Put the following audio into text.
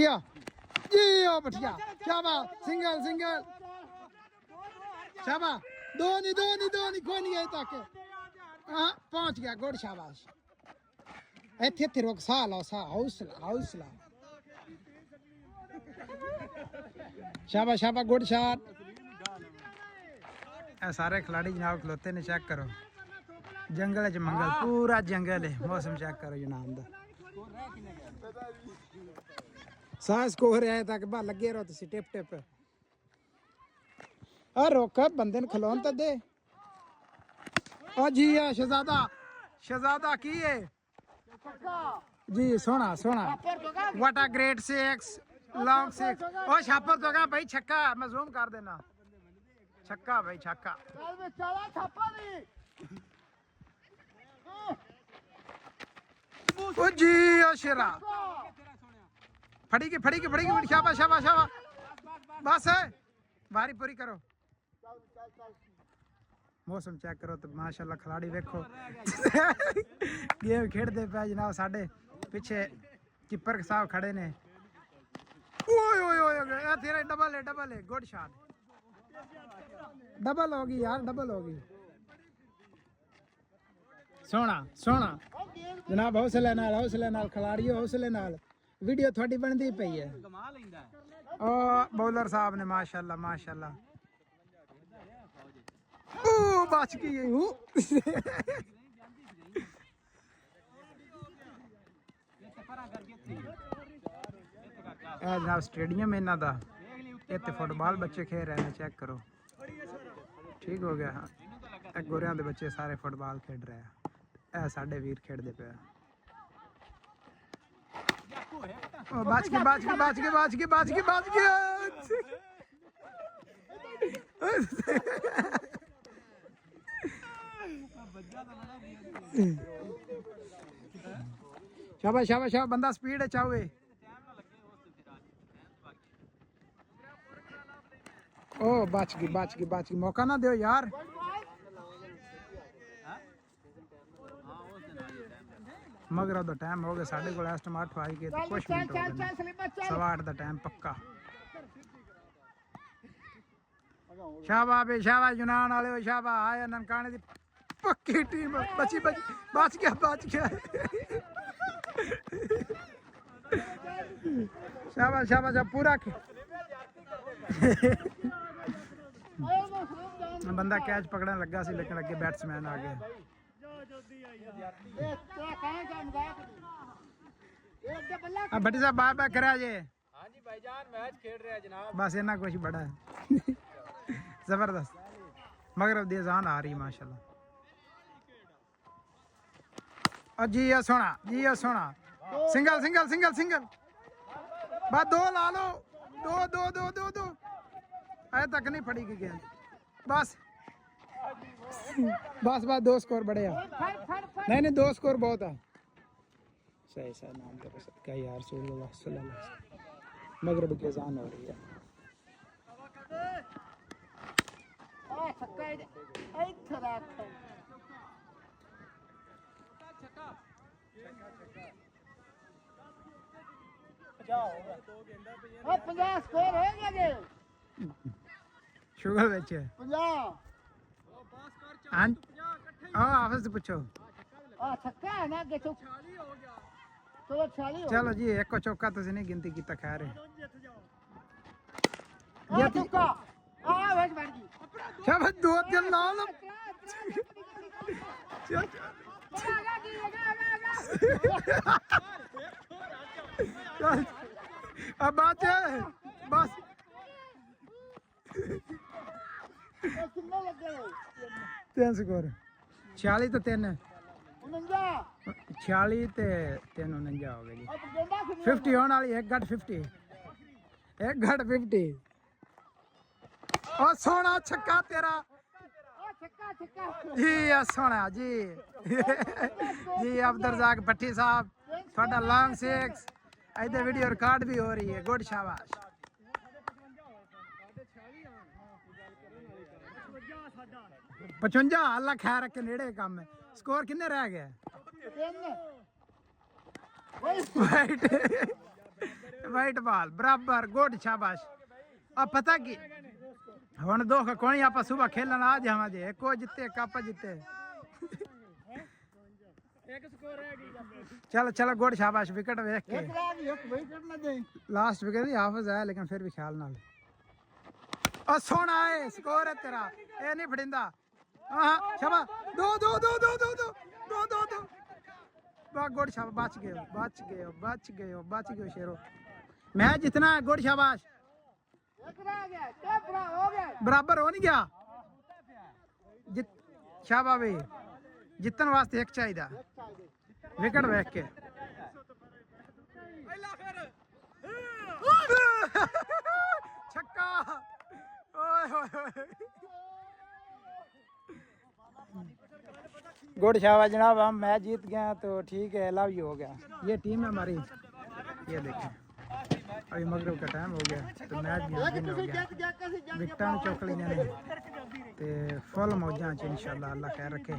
पठिया जी ओ पठिया शाबाश सिंगल सिंगल शाबाश दो नहीं कोई नहीं गए तक हाँ पहुंच गया गुड शाबाश इत्थे इत्थे रोक सा लो सा हौसला हौसला शाबाश शाबाश गुड शॉट सारे खिलाड़ी जनाब खलोते ने चेक करो जंगल च मंगल पूरा जंगल है मौसम चेक करो जनाब दा सांस को रहा है तक बा लगे रहो तुसी टिप टिप आ रोक बंदे ने खलोन तो दे ओ जी आ शहजादा की है जी सोना सोना what a great six long six ओ छापर तो का भाई छक्का मैं जूम कर देना छक्का भाई छक्का ओ जी ओ शेरा फड़ी की शाबाश शाबाश शाबाश बस बारी पूरी करो मौसम चेक करो तो माशाल्लाह खिलाड़ी देखो गेम खेड़ते पे जनाब साढ़े पिछे कीपर साहब खड़े ने ओए ओए ओए तेरा डबल है गुड शॉट डबल होगी यार डबल होगी सोना सोना जनाब हौसले नाल खिलाड़ियों हौसले नाल वीडियो थोड़ी बनती पई है ओ बॉलर साहब ने माशाल्लाह माशाल्लाह ओ बच गई हूं जनाब स्टेडियम इन्हां दा इत्थे फुटबॉल बच्चे खेल रहे हैं चेक करो ठीक हो गया हाँ गोरियां दे बच्चे सारे फुटबॉल खेल रहे हैं ए साडे वीर खेलते पे बाज के शाबाश शाबाश शाबाश बंदा स्पीड है चाहे ओ बच गई मौका ना दो यार मगर तो टाइम हो गया साढ़े को लास्ट 8 आई के कुछ मिनट हो गए 8:15 का टाइम पक्का शाबाश जुनान वाले शाबाश आया ननकाने दी पक्की टीम बच गया शाबाश पूरा बंदा कैच पकड़ने लगा सी लेकिन अगे बैट्समैन आ गए भट्टी साहब बाय बाय करा जे हां जी भाईजान मैच खेल रहे हैं जनाब बस इतना कुछ बड़ा है जबरदस्त मगरब दी अजान आ रही माशाल्लाह और जी ये सोना सिंगल बस दो ला लो दो अरे तक नहीं फड़ी की गेंद बस दो स्कोर बड़े हैं नहीं दो स्कोर बहुत है सही नाम तेरे सदका यार सल्लल्लाहु अलैहि वसल्लम मगरिब की अज़ान हो रही है शुगर बच्चे हाँ ऑफिस से पूछो चलो जी एक को चौका तो नहीं गिनती की खैर है दो दिन ला लो अब बस 3 स्कोर 46 तो 3 46 ते 3 49 हो गए जी 50 होने वाली 1 गट 50 और सोना छक्का तेरा जी सोना जी जी अब्दुर्रज़ाक भट्टी साहब थोड़ा लॉन्ग सिक्स इधर वीडियो रिकॉर्ड भी हो रही है गुड शाबाश 55 अल्लाह खैर रखे नेड़े काम है स्कोर किन्ने रह गए वाइट बॉल बराबर गुड शाबाश। अब पता की हुन दो कोई आप सुबह खेलन आ जावा जे को जिते कप जिते चलो चलो गुड शाबाश विकेट वेख के लास्ट विकेट ही हाफिज है लेकिन फिर भी ख्याल नाल और सोना है स्कोर है तेरा ए नहीं फड़िंदा हां शाबाश दो दो दो दो दो दो दो दो दो बा गुड शाबाश बच गए शेरो मैच जितना है गुड शाबाश बराबर हो नहीं गया शाबाश भाई जितन वास्ते एक चाहिए विकेट वेख के छक्का गुड शाबाश जनाब हम मैच जीत गए तो ठीक है लव यू हो गया। ये टीम है हमारी ये देखें अभी मगरिब का टाइम हो गया तो मैच भी विन हो गया विकटां चौक ली ने ते फुल मौजां च इंशाल्लाह अल्लाह खैर रखे।